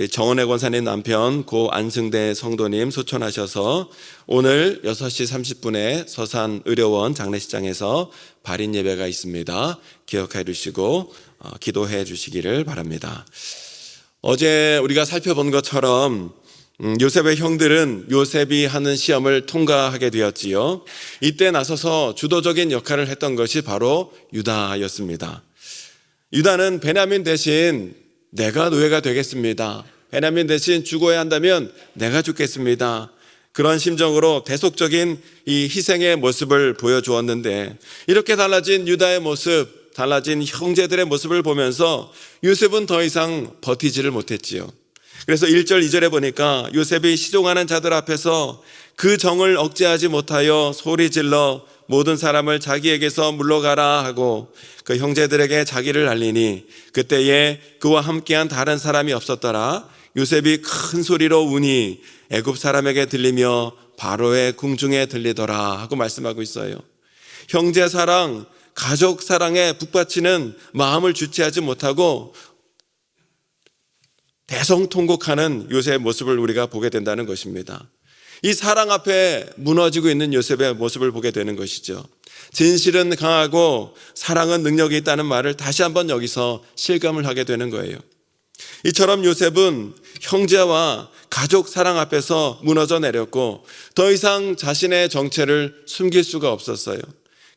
우리 정원혜 권사님 남편 고 안승대 성도님 소천하셔서 오늘 6시 30분에 서산의료원 장례식장에서 발인 예배가 있습니다. 기억해 주시고 기도해 주시기를 바랍니다. 어제 우리가 살펴본 것처럼 요셉의 형들은 요셉이 하는 시험을 통과하게 되었지요. 이때 나서서 주도적인 역할을 했던 것이 바로 유다였습니다. 유다는 베냐민 대신 내가 노예가 되겠습니다. 베냐민 대신 죽어야 한다면 내가 죽겠습니다. 그런 심정으로 대속적인 이 희생의 모습을 보여주었는데, 이렇게 달라진 유다의 모습, 달라진 형제들의 모습을 보면서 요셉은 더 이상 버티지를 못했지요. 그래서 1절 2절에 보니까 요셉이 시종하는 자들 앞에서 그 정을 억제하지 못하여 소리질러 모든 사람을 자기에게서 물러가라 하고 그 형제들에게 자기를 알리니 그때에 그와 함께한 다른 사람이 없었더라. 요셉이 큰 소리로 우니 애굽 사람에게 들리며 바로의 궁중에 들리더라 하고 말씀하고 있어요. 형제 사랑, 가족 사랑에 북받치는 마음을 주체하지 못하고 대성통곡하는 요셉의 모습을 우리가 보게 된다는 것입니다. 이 사랑 앞에 무너지고 있는 요셉의 모습을 보게 되는 것이죠. 진실은 강하고 사랑은 능력이 있다는 말을 다시 한번 여기서 실감을 하게 되는 거예요. 이처럼 요셉은 형제와 가족 사랑 앞에서 무너져 내렸고 더 이상 자신의 정체를 숨길 수가 없었어요.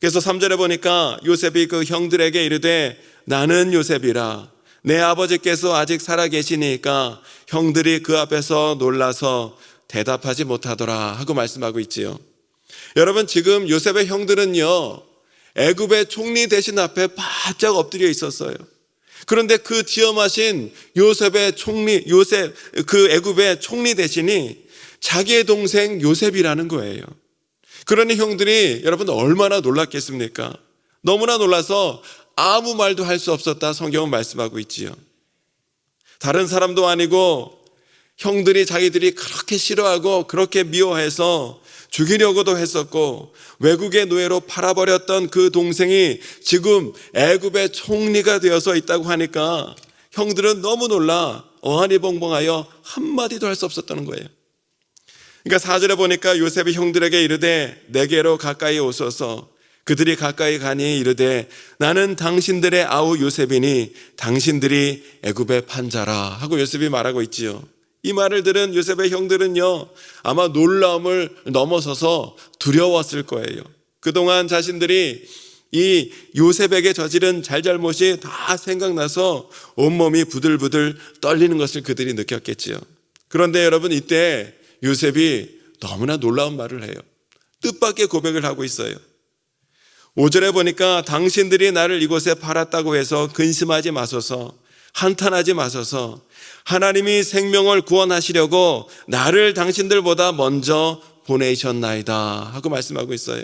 그래서 3절에 보니까 요셉이 그 형들에게 이르되 나는 요셉이라. 내 아버지께서 아직 살아 계시니까 형들이 그 앞에서 놀라서 대답하지 못하더라 하고 말씀하고 있지요. 여러분, 지금 요셉의 형들은요, 애굽의 총리 대신 앞에 바짝 엎드려 있었어요. 그런데 그 지엄하신 요셉의 총리, 그 애굽의 총리 대신이 자기의 동생 요셉이라는 거예요. 그러니 형들이 여러분 얼마나 놀랐겠습니까? 너무나 놀라서 아무 말도 할 수 없었다 성경은 말씀하고 있지요. 다른 사람도 아니고 형들이 자기들이 그렇게 싫어하고 그렇게 미워해서 죽이려고도 했었고 외국의 노예로 팔아버렸던 그 동생이 지금 애굽의 총리가 되어서 있다고 하니까 형들은 너무 놀라 어안이벙벙하여 한마디도 할 수 없었다는 거예요. 그러니까 4절에 보니까 요셉이 형들에게 이르되 내게로 가까이 오소서. 그들이 가까이 가니 이르되 나는 당신들의 아우 요셉이니 당신들이 애굽의 판자라 하고 요셉이 말하고 있지요. 이 말을 들은 요셉의 형들은요, 아마 놀라움을 넘어서서 두려웠을 거예요. 그동안 자신들이 이 요셉에게 저지른 잘잘못이 다 생각나서 온몸이 부들부들 떨리는 것을 그들이 느꼈겠지요. 그런데 여러분, 이때 요셉이 너무나 놀라운 말을 해요. 뜻밖의 고백을 하고 있어요. 5절에 보니까 당신들이 나를 이곳에 팔았다고 해서 근심하지 마소서, 한탄하지 마소서. 하나님이 생명을 구원하시려고 나를 당신들보다 먼저 보내셨나이다 하고 말씀하고 있어요.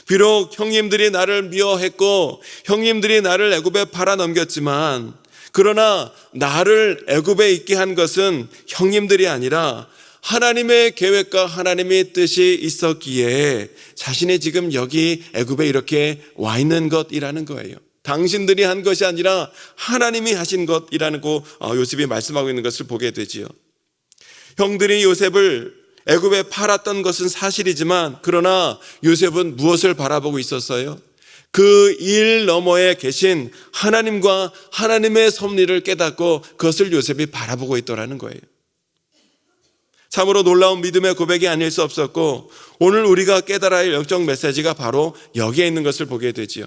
비록 형님들이 나를 미워했고 형님들이 나를 애굽에 팔아넘겼지만, 그러나 나를 애굽에 있게 한 것은 형님들이 아니라 하나님의 계획과 하나님의 뜻이 있었기에 자신이 지금 여기 애굽에 이렇게 와 있는 것이라는 거예요. 당신들이 한 것이 아니라 하나님이 하신 것이라는 거 요셉이 말씀하고 있는 것을 보게 되지요. 형들이 요셉을 애굽에 팔았던 것은 사실이지만, 그러나 요셉은 무엇을 바라보고 있었어요? 그 일 너머에 계신 하나님과 하나님의 섭리를 깨닫고 그것을 요셉이 바라보고 있더라는 거예요. 참으로 놀라운 믿음의 고백이 아닐 수 없었고, 오늘 우리가 깨달아야 할 영적 메시지가 바로 여기에 있는 것을 보게 되지요.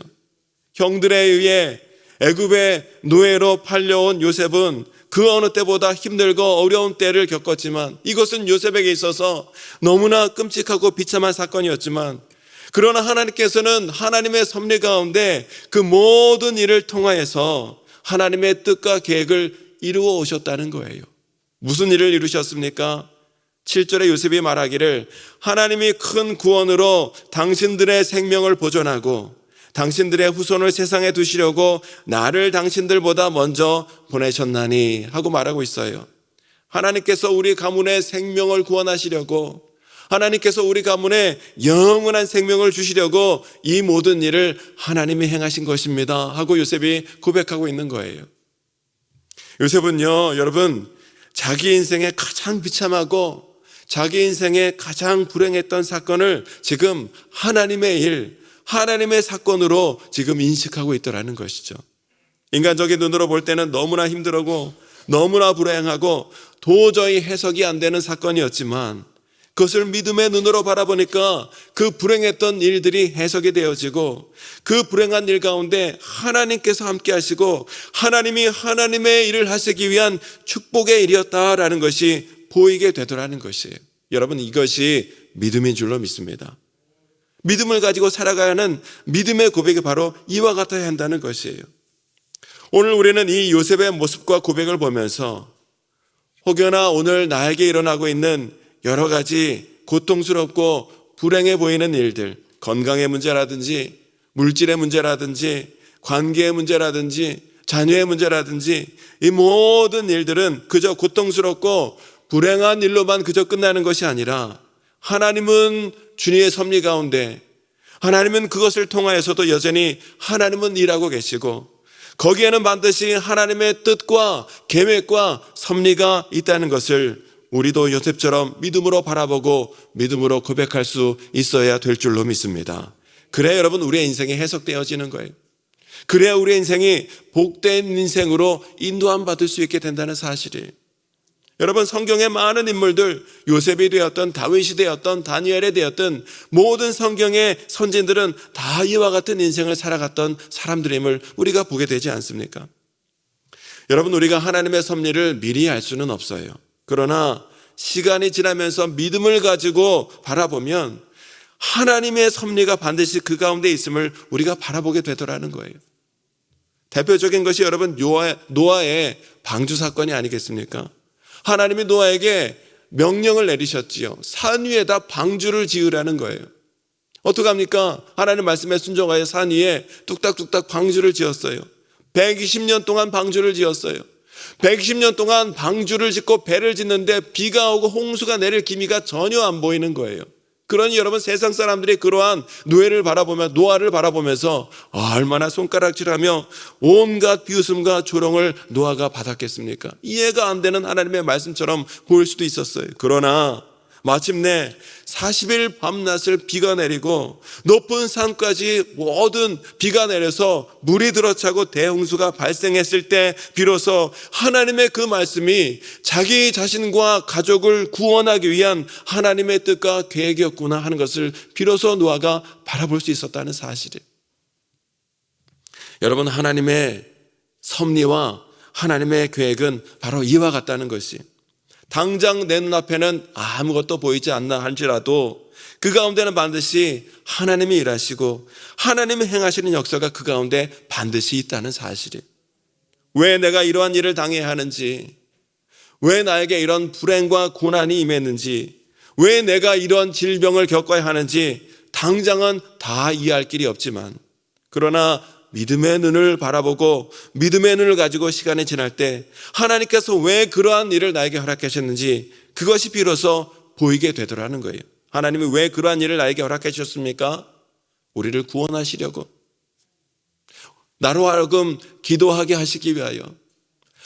형들에 의해 애굽의 노예로 팔려온 요셉은 그 어느 때보다 힘들고 어려운 때를 겪었지만, 이것은 요셉에게 있어서 너무나 끔찍하고 비참한 사건이었지만, 그러나 하나님께서는 하나님의 섭리 가운데 그 모든 일을 통하여서 하나님의 뜻과 계획을 이루어 오셨다는 거예요. 무슨 일을 이루셨습니까? 7절에 요셉이 말하기를 하나님이 큰 구원으로 당신들의 생명을 보존하고 당신들의 후손을 세상에 두시려고 나를 당신들보다 먼저 보내셨나니 하고 말하고 있어요. 하나님께서 우리 가문의 생명을 구원하시려고, 하나님께서 우리 가문에 영원한 생명을 주시려고 이 모든 일을 하나님이 행하신 것입니다 하고 요셉이 고백하고 있는 거예요. 요셉은요, 여러분, 자기 인생에 가장 비참하고 자기 인생에 가장 불행했던 사건을 지금 하나님의 일, 하나님의 사건으로 지금 인식하고 있더라는 것이죠. 인간적인 눈으로 볼 때는 너무나 힘들고 너무나 불행하고 도저히 해석이 안 되는 사건이었지만 그것을 믿음의 눈으로 바라보니까 그 불행했던 일들이 해석이 되어지고 그 불행한 일 가운데 하나님께서 함께 하시고 하나님이 하나님의 일을 하시기 위한 축복의 일이었다라는 것이 보이게 되더라는 것이에요. 여러분, 이것이 믿음인 줄로 믿습니다. 믿음을 가지고 살아가야 하는 믿음의 고백이 바로 이와 같아야 한다는 것이에요. 오늘 우리는 이 요셉의 모습과 고백을 보면서 혹여나 오늘 나에게 일어나고 있는 여러 가지 고통스럽고 불행해 보이는 일들, 건강의 문제라든지 물질의 문제라든지 관계의 문제라든지 자녀의 문제라든지 이 모든 일들은 그저 고통스럽고 불행한 일로만 그저 끝나는 것이 아니라 하나님은 주님의 섭리 가운데 하나님은 그것을 통하여서도 여전히 하나님은 일하고 계시고 거기에는 반드시 하나님의 뜻과 계획과 섭리가 있다는 것을 우리도 요셉처럼 믿음으로 바라보고 믿음으로 고백할 수 있어야 될 줄로 믿습니다. 그래야 여러분 우리의 인생이 해석되어지는 거예요. 그래야 우리의 인생이 복된 인생으로 인도함 받을 수 있게 된다는 사실이에요. 여러분, 성경의 많은 인물들, 요셉이 되었던 다윗이 되었던 다니엘이 되었던 모든 성경의 선진들은 다 이와 같은 인생을 살아갔던 사람들임을 우리가 보게 되지 않습니까? 여러분, 우리가 하나님의 섭리를 미리 알 수는 없어요. 그러나 시간이 지나면서 믿음을 가지고 바라보면 하나님의 섭리가 반드시 그 가운데 있음을 우리가 바라보게 되더라는 거예요. 대표적인 것이 여러분 노아의 방주 사건이 아니겠습니까? 하나님이 노아에게 명령을 내리셨지요. 산 위에다 방주를 지으라는 거예요. 어떡합니까? 하나님 말씀에 순종하여 산 위에 뚝딱뚝딱 방주를 지었어요. 120년 동안 방주를 지었어요. 120년 동안 방주를 짓고 배를 짓는데 비가 오고 홍수가 내릴 기미가 전혀 안 보이는 거예요. 그러니 여러분, 세상 사람들이 그러한 노아를 바라보면서 얼마나 손가락질하며 온갖 비웃음과 조롱을 노아가 받았겠습니까? 이해가 안 되는 하나님의 말씀처럼 보일 수도 있었어요. 그러나 마침내 40일 밤낮을 비가 내리고 높은 산까지 모든 비가 내려서 물이 들어차고 대홍수가 발생했을 때 비로소 하나님의 그 말씀이 자기 자신과 가족을 구원하기 위한 하나님의 뜻과 계획이었구나 하는 것을 비로소 노아가 바라볼 수 있었다는 사실이에요. 여러분, 하나님의 섭리와 하나님의 계획은 바로 이와 같다는 것이, 당장 내 눈앞에는 아무것도 보이지 않나 할지라도 그 가운데는 반드시 하나님이 일하시고 하나님이 행하시는 역사가 그 가운데 반드시 있다는 사실이에요. 왜 내가 이러한 일을 당해야 하는지, 왜 나에게 이런 불행과 고난이 임했는지, 왜 내가 이런 질병을 겪어야 하는지 당장은 다 이해할 길이 없지만, 그러나 믿음의 눈을 바라보고 믿음의 눈을 가지고 시간이 지날 때 하나님께서 왜 그러한 일을 나에게 허락하셨는지 그것이 비로소 보이게 되더라는 거예요. 하나님이 왜 그러한 일을 나에게 허락해 주셨습니까? 우리를 구원하시려고, 나로 하여금 기도하게 하시기 위하여,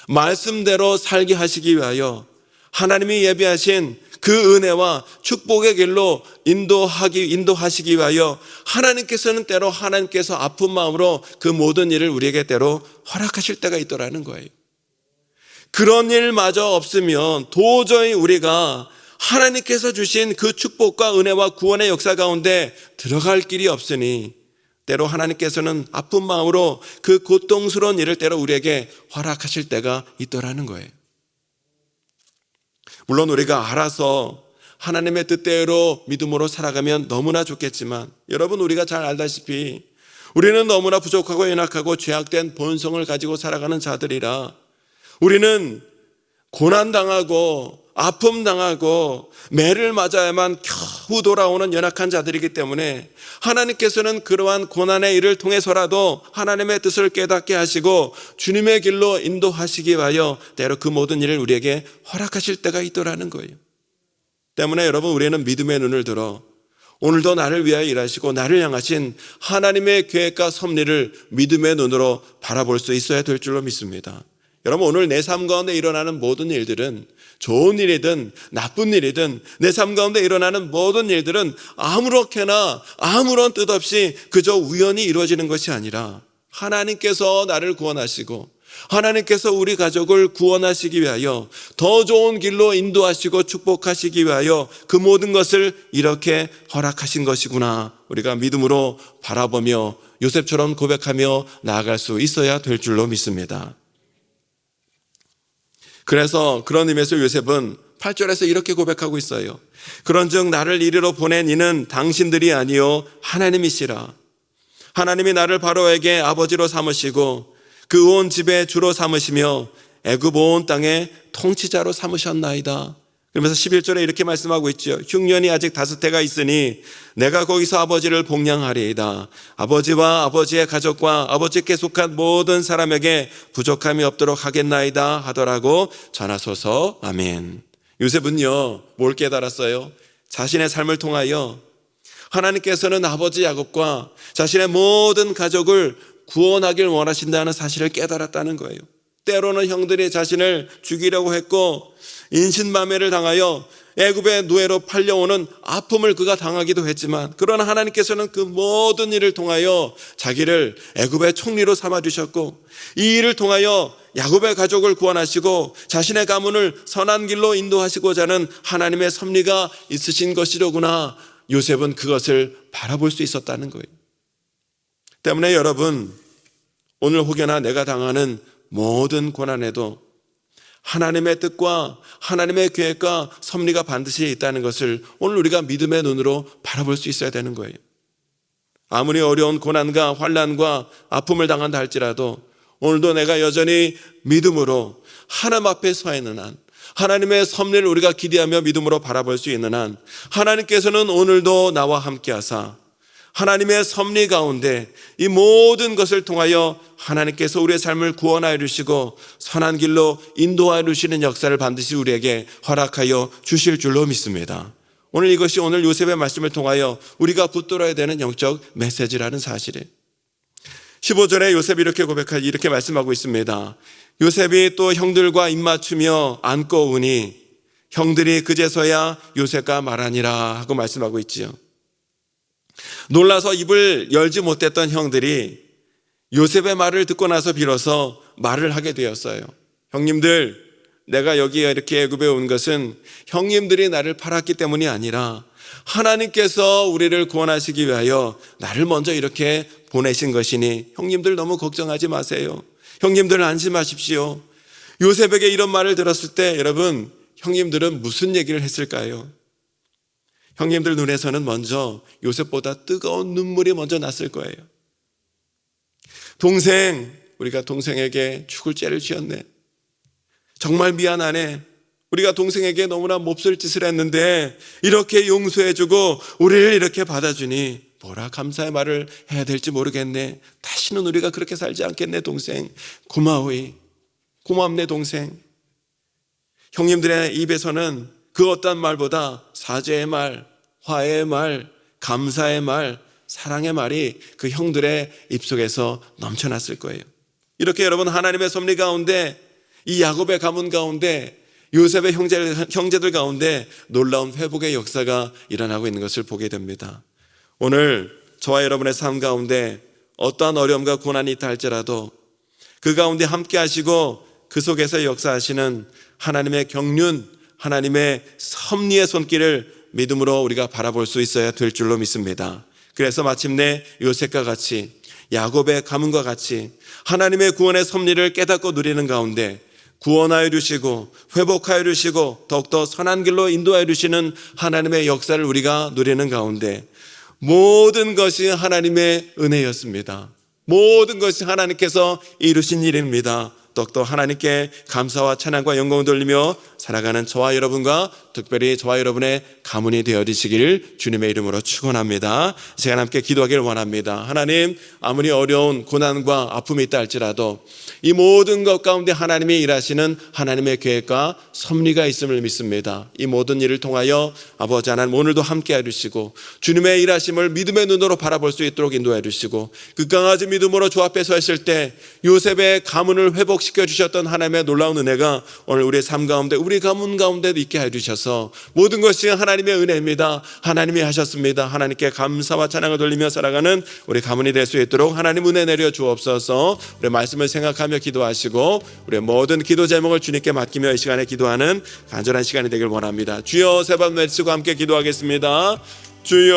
말씀대로 살게 하시기 위하여 하나님이 예비하신 그 은혜와 축복의 길로 인도하시기 위하여 하나님께서는 때로 하나님께서 아픈 마음으로 그 모든 일을 우리에게 때로 허락하실 때가 있더라는 거예요. 그런 일마저 없으면 도저히 우리가 하나님께서 주신 그 축복과 은혜와 구원의 역사 가운데 들어갈 길이 없으니 때로 하나님께서는 아픈 마음으로 그 고통스러운 일을 때로 우리에게 허락하실 때가 있더라는 거예요. 물론 우리가 알아서 하나님의 뜻대로 믿음으로 살아가면 너무나 좋겠지만, 여러분, 우리가 잘 알다시피 우리는 너무나 부족하고 연약하고 죄악된 본성을 가지고 살아가는 자들이라 우리는 고난당하고 아픔당하고 매를 맞아야만 겨우 돌아오는 연약한 자들이기 때문에 하나님께서는 그러한 고난의 일을 통해서라도 하나님의 뜻을 깨닫게 하시고 주님의 길로 인도하시기 위하여 때로 그 모든 일을 우리에게 허락하실 때가 있더라는 거예요. 때문에 여러분, 우리는 믿음의 눈을 들어 오늘도 나를 위하여 일하시고 나를 향하신 하나님의 계획과 섭리를 믿음의 눈으로 바라볼 수 있어야 될 줄로 믿습니다. 여러분, 오늘 내 삶 가운데 일어나는 모든 일들은 좋은 일이든 나쁜 일이든 내 삶 가운데 일어나는 모든 일들은 아무렇게나 아무런 뜻 없이 그저 우연히 이루어지는 것이 아니라 하나님께서 나를 구원하시고 하나님께서 우리 가족을 구원하시기 위하여 더 좋은 길로 인도하시고 축복하시기 위하여 그 모든 것을 이렇게 허락하신 것이구나, 우리가 믿음으로 바라보며 요셉처럼 고백하며 나아갈 수 있어야 될 줄로 믿습니다. 그래서 그런 의미에서 요셉은 8절에서 이렇게 고백하고 있어요. 그런즉 나를 이리로 보낸 이는 당신들이 아니요 하나님이시라. 하나님이 나를 바로에게 아버지로 삼으시고 그 온 집의 주로 삼으시며 애굽 온 땅의 통치자로 삼으셨나이다. 그러면서 11절에 이렇게 말씀하고 있죠. 흉년이 아직 5해가 있으니 내가 거기서 아버지를 복양하리이다. 아버지와 아버지의 가족과 아버지께 속한 모든 사람에게 부족함이 없도록 하겠나이다 하더라고 전하소서. 아멘. 요셉은요, 뭘 깨달았어요? 자신의 삶을 통하여 하나님께서는 아버지 야곱과 자신의 모든 가족을 구원하길 원하신다는 사실을 깨달았다는 거예요. 때로는 형들이 자신을 죽이려고 했고 인신마매를 당하여 애굽의 노예로 팔려오는 아픔을 그가 당하기도 했지만, 그러나 하나님께서는 그 모든 일을 통하여 자기를 애굽의 총리로 삼아주셨고 이 일을 통하여 야곱의 가족을 구원하시고 자신의 가문을 선한 길로 인도하시고자 하는 하나님의 섭리가 있으신 것이로구나, 요셉은 그것을 바라볼 수 있었다는 거예요. 때문에 여러분, 오늘 혹여나 내가 당하는 모든 고난에도 하나님의 뜻과 하나님의 계획과 섭리가 반드시 있다는 것을 오늘 우리가 믿음의 눈으로 바라볼 수 있어야 되는 거예요. 아무리 어려운 고난과 환난과 아픔을 당한다 할지라도 오늘도 내가 여전히 믿음으로 하나님 앞에 서 있는 한, 하나님의 섭리를 우리가 기대하며 믿음으로 바라볼 수 있는 한, 하나님께서는 오늘도 나와 함께 하사 하나님의 섭리 가운데 이 모든 것을 통하여 하나님께서 우리의 삶을 구원하여 주시고 선한 길로 인도하여 주시는 역사를 반드시 우리에게 허락하여 주실 줄로 믿습니다. 오늘 이것이 오늘 요셉의 말씀을 통하여 우리가 붙들어야 되는 영적 메시지라는 사실이에요. 15절에 요셉이 이렇게 말씀하고 있습니다. 요셉이 또 형들과 입맞추며 안고 오니 형들이 그제서야 요셉과 말하니라 하고 말씀하고 있지요. 놀라서 입을 열지 못했던 형들이 요셉의 말을 듣고 나서 비로소 말을 하게 되었어요. 형님들, 내가 여기에 이렇게 애굽에 온 것은 형님들이 나를 팔았기 때문이 아니라 하나님께서 우리를 구원하시기 위하여 나를 먼저 이렇게 보내신 것이니 형님들 너무 걱정하지 마세요. 형님들 안심하십시오. 요셉에게 이런 말을 들었을 때 여러분, 형님들은 무슨 얘기를 했을까요? 형님들 눈에서는 먼저 요셉보다 뜨거운 눈물이 먼저 났을 거예요. 동생, 우리가 동생에게 죽을 죄를 지었네. 정말 미안하네. 우리가 동생에게 너무나 몹쓸 짓을 했는데 이렇게 용서해주고 우리를 이렇게 받아주니 뭐라 감사의 말을 해야 될지 모르겠네. 다시는 우리가 그렇게 살지 않겠네 동생. 고마워이. 고맙네 동생. 형님들의 입에서는 그 어떤 말보다 사죄의 말, 화해의 말, 감사의 말, 사랑의 말이 그 형들의 입속에서 넘쳐났을 거예요. 이렇게 여러분, 하나님의 섭리 가운데, 이 야곱의 가문 가운데, 요셉의 형제들 가운데 놀라운 회복의 역사가 일어나고 있는 것을 보게 됩니다. 오늘 저와 여러분의 삶 가운데 어떠한 어려움과 고난이 있다 할지라도 그 가운데 함께 하시고 그 속에서 역사하시는 하나님의 경륜, 하나님의 섭리의 손길을 믿음으로 우리가 바라볼 수 있어야 될 줄로 믿습니다. 그래서 마침내 요셉과 같이, 야곱의 가문과 같이 하나님의 구원의 섭리를 깨닫고 누리는 가운데 구원하여 주시고 회복하여 주시고 더욱더 선한 길로 인도하여 주시는 하나님의 역사를 우리가 누리는 가운데 모든 것이 하나님의 은혜였습니다. 모든 것이 하나님께서 이루신 일입니다. 더욱더 하나님께 감사와 찬양과 영광을 돌리며 살아가는 저와 여러분과 특별히 저와 여러분의 가문이 되어주시길 주님의 이름으로 축원합니다. 제가 함께 기도하기를 원합니다. 하나님, 아무리 어려운 고난과 아픔이 있다 할지라도 이 모든 것 가운데 하나님이 일하시는 하나님의 계획과 섭리가 있음을 믿습니다. 이 모든 일을 통하여 아버지 하나님 오늘도 함께 해주시고 주님의 일하심을 믿음의 눈으로 바라볼 수 있도록 인도해 주시고 극강하지 믿음으로 주 앞에 서 있을 때 요셉의 가문을 회복시켜 주셨던 하나님의 놀라운 은혜가 오늘 우리의 삶 가운데 우리 가문 가운데도 있게 해주셔서 모든 것이 하나님의 은혜입니다. 하나님이 하셨습니다. 하나님께 감사와 찬양을 돌리며 살아가는 우리 가문이 될 수 있도록 하나님 은혜 내려 주옵소서. 우리 말씀을 생각하며 기도하시고 우리 모든 기도 제목을 주님께 맡기며 이 시간에 기도하는 간절한 시간이 되길 원합니다. 주여 세 번 외치고 함께 기도하겠습니다. 주여.